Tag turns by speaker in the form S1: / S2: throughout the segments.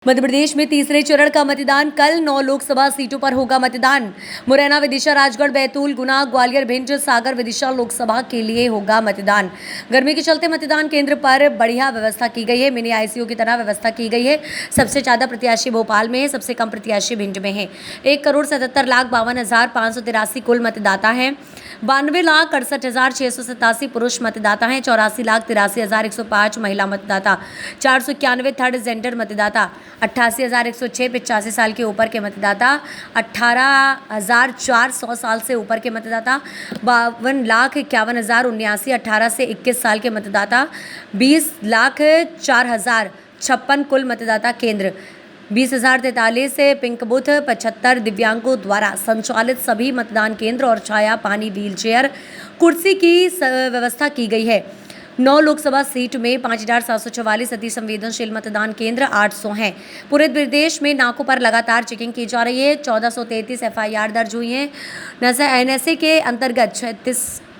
S1: मध्य प्रदेश में तीसरे चरण का मतदान कल 9 लोकसभा सीटों पर होगा मतदान। मुरैना, विदिशा, राजगढ़, बैतूल, गुना, ग्वालियर, भिंड, सागर, विदिशा लोकसभा के लिए होगा मतदान। गर्मी के चलते मतदान केंद्र पर बढ़िया व्यवस्था की गई है। मिनी आईसीयू की तरह व्यवस्था की गई है। सबसे ज्यादा प्रत्याशी भोपाल में है, सबसे कम प्रत्याशी भिंड में है। 1,77,52,583 कुल मतदाता हैं। 92,68,687 पुरुष मतदाता हैं। 84,83,105 महिला मतदाता। 491 थर्ड जेंडर मतदाता। 88,106 85 साल के ऊपर के मतदाता। 18,400 साल से ऊपर के मतदाता। 52,51,079 18 से 21 साल के मतदाता। 20,04,056 कुल मतदाता केंद्र। 20,043 से पिंक बूथ। 75 दिव्यांगों द्वारा संचालित सभी मतदान केंद्र और छाया, पानी, व्हील चेयर, कुर्सी की व्यवस्था की गई है। 9 लोकसभा सीट में 5,744 अति संवेदनशील मतदान केंद्र 800 हैं। पूरे प्रदेश में नाकों पर लगातार चेकिंग की जा रही है। 1433 एफआईआर दर्ज हुई हैं।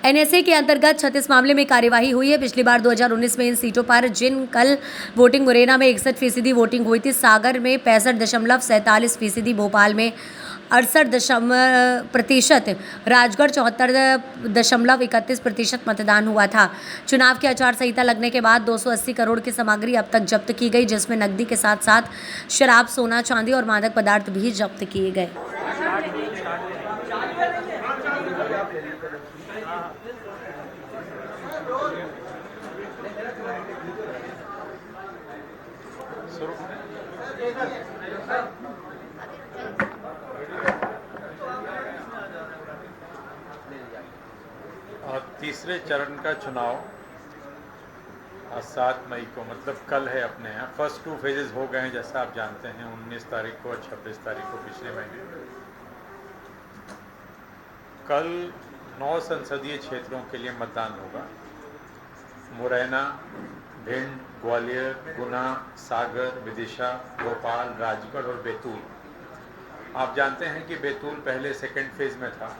S1: एनएसए के अंतर्गत 36 मामले में कार्यवाही हुई है। पिछली बार 2019 में इन सीटों पर जिन कल वोटिंग मुरैना में 61% वोटिंग हुई थी, सागर में 65.47%, भोपाल में 68% राजगढ़ 74.31% मतदान हुआ था। चुनाव की आचार संहिता लगने के बाद 280 करोड़ की सामग्री अब तक जब्त की गई, जिसमें नकदी के साथ साथ शराब, सोना, चांदी और मादक पदार्थ भी जब्त किए गए।
S2: तीसरे चरण का चुनाव 7 मई को, मतलब कल है अपने यहाँ। फर्स्ट 2 फेजेस हो गए हैं, जैसा आप जानते हैं, 19 तारीख को और 26 तारीख को पिछले महीने। कल 9 संसदीय क्षेत्रों के लिए मतदान होगा। मुरैना, भिंड, ग्वालियर, गुना, सागर, विदिशा, भोपाल, राजगढ़ और बैतूल। आप जानते हैं कि बैतूल पहले सेकेंड फेज में था,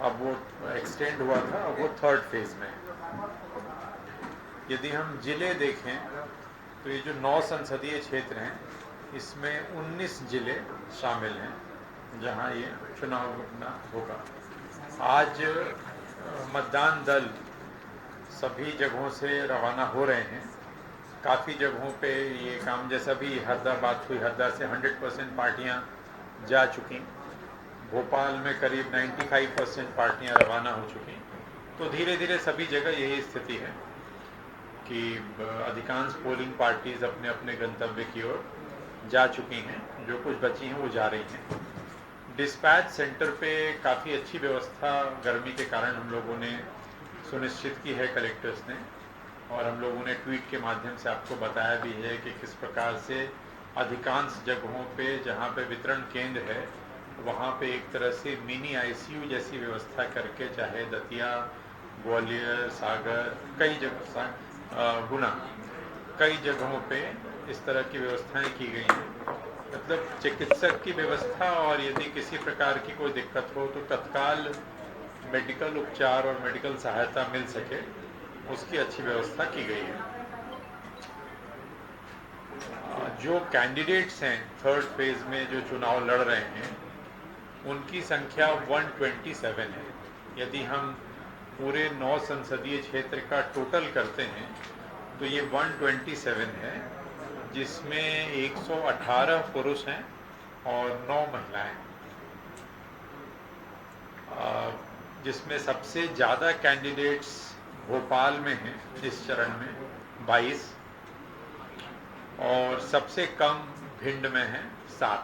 S2: अब वो एक्सटेंड हुआ था, अब वो थर्ड फेज में है। यदि हम जिले देखें तो ये जो 9 संसदीय क्षेत्र हैं, इसमें 19 जिले शामिल हैं जहां ये चुनाव होगा। आज मतदान दल सभी जगहों से रवाना हो रहे हैं। काफ़ी जगहों पे ये काम, जैसा भी हरदा बात हुई, हरदा से 100% पार्टियां जा चुकी। भोपाल में करीब 95% पार्टियां रवाना हो चुकी। तो धीरे धीरे सभी जगह यही स्थिति है कि अधिकांश पोलिंग पार्टीज अपने अपने गंतव्य की ओर जा चुकी हैं। जो कुछ बची हैं वो जा रही हैं। डिस्पैच सेंटर पे काफ़ी अच्छी व्यवस्था गर्मी के कारण हम लोगों ने सुनिश्चित की है, कलेक्टर्स ने, और हम लोगों ने ट्वीट के माध्यम से आपको बताया भी है कि किस प्रकार से अधिकांश जगहों पे जहाँ पे वितरण केंद्र है वहाँ पे एक तरह से मिनी आईसीयू जैसी व्यवस्था करके, चाहे दतिया, ग्वालियर, सागर, कई जगह, गुना, कई जगहों पे इस तरह की व्यवस्थाएं की गई हैं। मतलब चिकित्सक की व्यवस्था, और यदि किसी प्रकार की कोई दिक्कत हो तो तत्काल मेडिकल उपचार और मेडिकल सहायता मिल सके, उसकी अच्छी व्यवस्था की गई है। जो कैंडिडेट्स हैं थर्ड फेज में जो चुनाव लड़ रहे हैं, उनकी संख्या 127 है। यदि हम पूरे 9 संसदीय क्षेत्र का टोटल करते हैं तो ये 127 है, जिसमें 118 पुरुष हैं और 9 महिलाएं। जिसमें सबसे ज़्यादा कैंडिडेट्स भोपाल में हैं इस चरण में 22, और सबसे कम भिंड में है 7।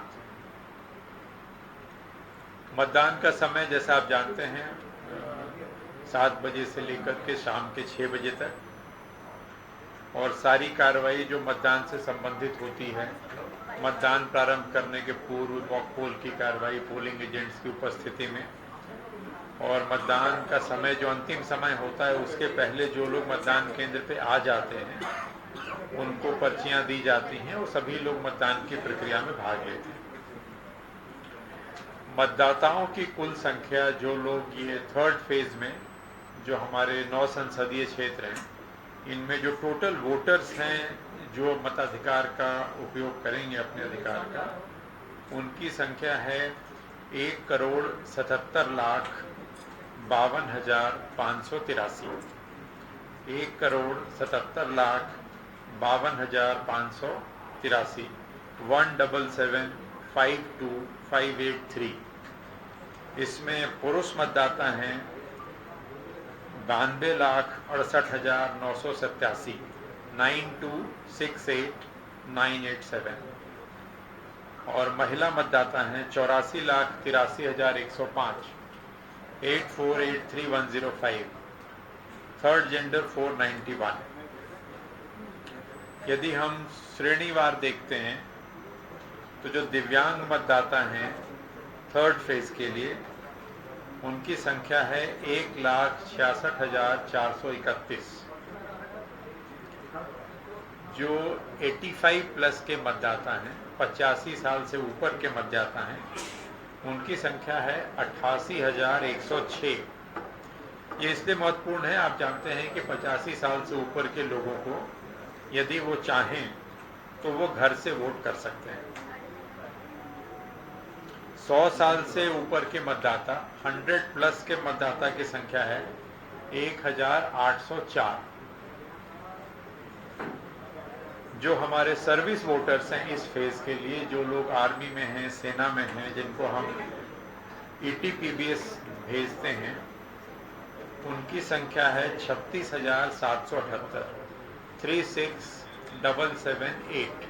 S2: मतदान का समय, जैसा आप जानते हैं, 7 बजे से लेकर के शाम के 6 बजे तक, और सारी कार्रवाई जो मतदान से संबंधित होती है, मतदान प्रारंभ करने के पूर्व मॉक पोल की कार्रवाई पोलिंग एजेंट्स की उपस्थिति में, और मतदान का समय जो अंतिम समय होता है उसके पहले जो लोग मतदान केंद्र पे आ जाते हैं उनको पर्चियां दी जाती हैं और सभी लोग मतदान की प्रक्रिया में भाग लेते हैं। मतदाताओं की कुल संख्या, जो लोग ये थर्ड फेज में, जो हमारे 9 संसदीय क्षेत्र हैं, इनमें जो टोटल वोटर्स हैं जो मताधिकार का उपयोग करेंगे अपने अधिकार का, उनकी संख्या है 1,77,52,583। 1,77,52,583 1,77,52,583। इसमें पुरुष मतदाता हैं 92,68,987 92,68,987 और महिला मतदाता हैं 84,83,105 84,83,105। Third gender 491। यदि हम श्रेणीवार देखते हैं तो जो दिव्यांग मतदाता हैं थर्ड फेज के लिए, उनकी संख्या है 1,66,431। जो 85 प्लस के मतदाता हैं, 85 साल से ऊपर के मतदाता हैं, उनकी संख्या है 88,106। ये इसलिए महत्वपूर्ण है, आप जानते हैं कि 85 साल से ऊपर के लोगों को यदि वो चाहें तो वो घर से वोट कर सकते हैं। 100 साल से ऊपर के मतदाता 100 प्लस के मतदाता की संख्या है 1,804। जो हमारे सर्विस वोटर्स हैं इस फेज के लिए, जो लोग आर्मी में हैं, सेना में हैं, जिनको हम ETPBS भेजते हैं, उनकी संख्या है 36,778 36,778।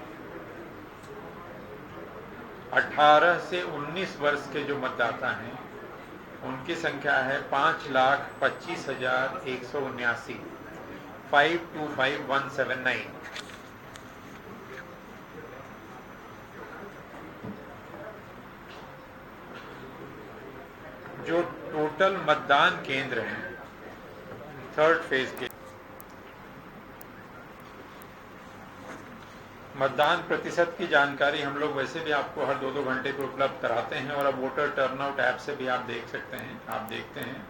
S2: 18 से 19 वर्ष के जो मतदाता हैं उनकी संख्या है 5,25,179 525,179। जो टोटल मतदान केंद्र हैं थर्ड फेज के, मतदान प्रतिशत की जानकारी हम लोग वैसे भी आपको हर 2-2 घंटे पे उपलब्ध कराते हैं और अब वोटर टर्नआउट ऐप से भी आप देख सकते हैं, आप देखते हैं।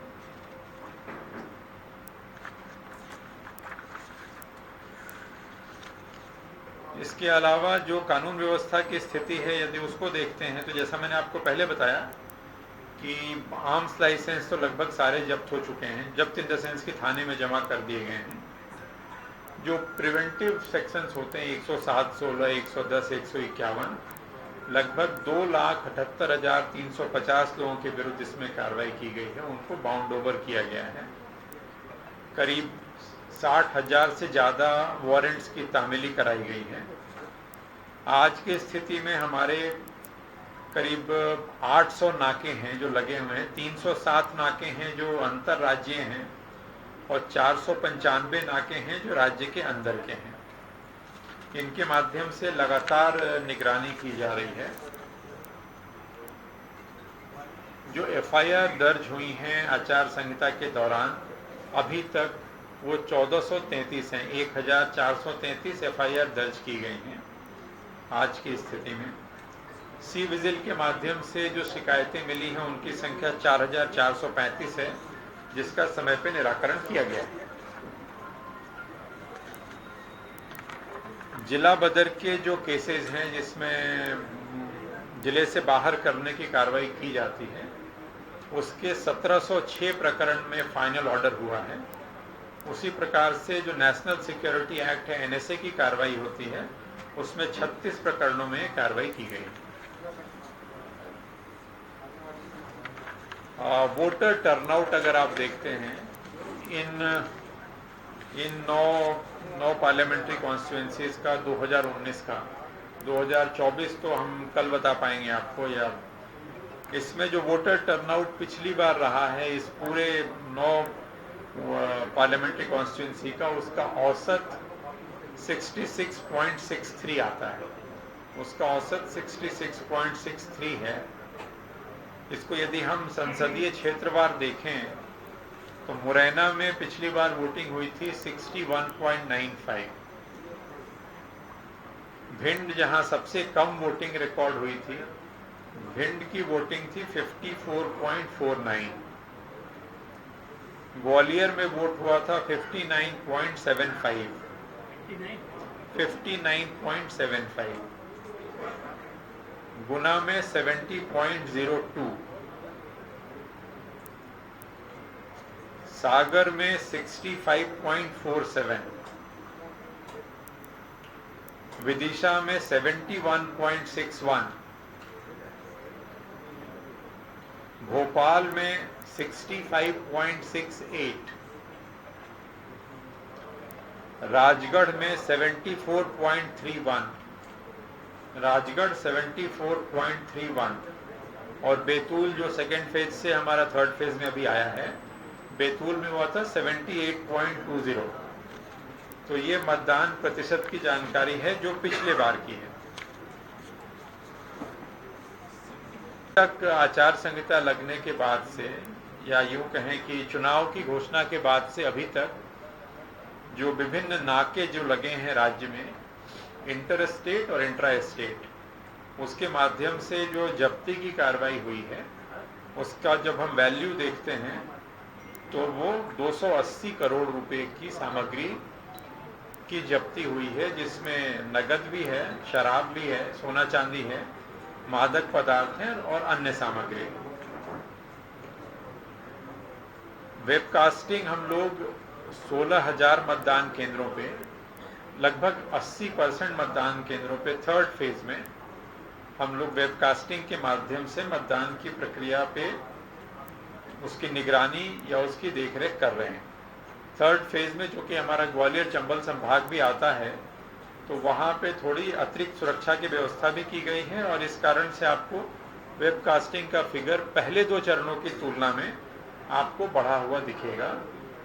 S2: इसके अलावा जो कानून व्यवस्था की स्थिति है यदि उसको देखते हैं तो जैसा मैंने आपको पहले बताया कि आर्म्स लाइसेंस तो लगभग सारे जब्त हो चुके हैं, जब्त इन द सेंस कि थाने में जमा कर दिए गए हैं। जो प्रिवेंटिव सेक्शंस होते हैं 107, 16, 110, 151, लगभग 2,78,350 लोगों के विरुद्ध इसमें कार्रवाई की गई है, उनको बाउंड ओवर किया गया है। करीब 60,000 से ज़्यादा वारंट्स की तामीली कराई गई है। आज की स्थिति में हमारे करीब 800 नाके हैं जो लगे हुए हैं, 307 नाके हैं जो अंतर्राज्यीय हैं और 495 नाके हैं जो राज्य के अंदर के हैं। इनके माध्यम से लगातार निगरानी की जा रही है। जो FIR दर्ज हुई हैं आचार संहिता के दौरान अभी तक वो 1433 हैं। 1433 FIR दर्ज की गई हैं आज की स्थिति में। सी विजिल के माध्यम से जो शिकायतें मिली हैं उनकी संख्या 4,435 है, जिसका समय पे निराकरण किया गया है। जिला बदर के जो केसेस हैं जिसमें जिले से बाहर करने की कार्रवाई की जाती है, उसके 1706 प्रकरण में फाइनल ऑर्डर हुआ है। उसी प्रकार से जो नेशनल सिक्योरिटी एक्ट है NSA की कार्रवाई होती है, उसमें 36 प्रकरणों में कार्रवाई की गई। वोटर टर्नआउट अगर आप देखते हैं इन नौ पार्लियामेंट्री कॉन्स्टिट्यूंसीज का 2019 का, 2024 तो हम कल बता पाएंगे आपको, या इसमें जो वोटर टर्नआउट पिछली बार रहा है इस पूरे 9 पार्लियामेंट्री कॉन्स्टिट्यूंसी का, उसका औसत 66.63 आता है। उसका औसत 66.63 है। इसको यदि हम संसदीय क्षेत्रवार देखें तो मुरैना में पिछली बार वोटिंग हुई थी 61.95। भिंड जहां सबसे कम वोटिंग रिकॉर्ड हुई थी, भिंड की वोटिंग थी 54.49। ग्वालियर में वोट हुआ था 59.75। 59.75, गुना में 70.02, सागर में 65.47, विदिशा में 71.61, भोपाल में 65.68, राजगढ़ में 74.31, राजगढ़ 74.31 और बैतूल जो सेकेंड फेज से हमारा थर्ड फेज में अभी आया है, बैतूल में हुआ था 78.20। तो ये मतदान प्रतिशत की जानकारी है जो पिछले बार की है। तक आचार संहिता लगने के बाद से, या यूं कहें कि चुनाव की घोषणा के बाद से अभी तक जो विभिन्न नाके जो लगे हैं राज्य में, इंटर स्टेट और इंट्रा स्टेट, उसके माध्यम से जो जब्ती की कार्रवाई हुई है, उसका जब हम वैल्यू देखते हैं तो वो 280 करोड़ रुपए की सामग्री की जब्ती हुई है, जिसमें नगद भी है, शराब भी है, सोना चांदी है, मादक पदार्थ हैं और अन्य सामग्री। वेबकास्टिंग हम लोग 16,000 मतदान केंद्रों पे, लगभग 80% मतदान केंद्रों पे थर्ड फेज में हम लोग वेबकास्टिंग के माध्यम से मतदान की प्रक्रिया पे उसकी निगरानी या उसकी देखरेख कर रहे हैं। थर्ड फेज में जो कि हमारा ग्वालियर चंबल संभाग भी आता है, तो वहाँ पे थोड़ी अतिरिक्त सुरक्षा की व्यवस्था भी की गई है और इस कारण से आपको वेबकास्टिंग का फिगर पहले दो चरणों की तुलना में आपको बढ़ा हुआ दिखेगा।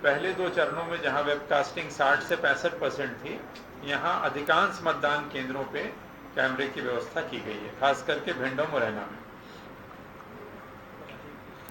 S2: पहले दो चरणों में जहाँ वेबकास्टिंग 60 से 65% थी, यहाँ अधिकांश मतदान केंद्रों पे कैमरे की व्यवस्था की गई है, खास करके भिंड और मुरैना में।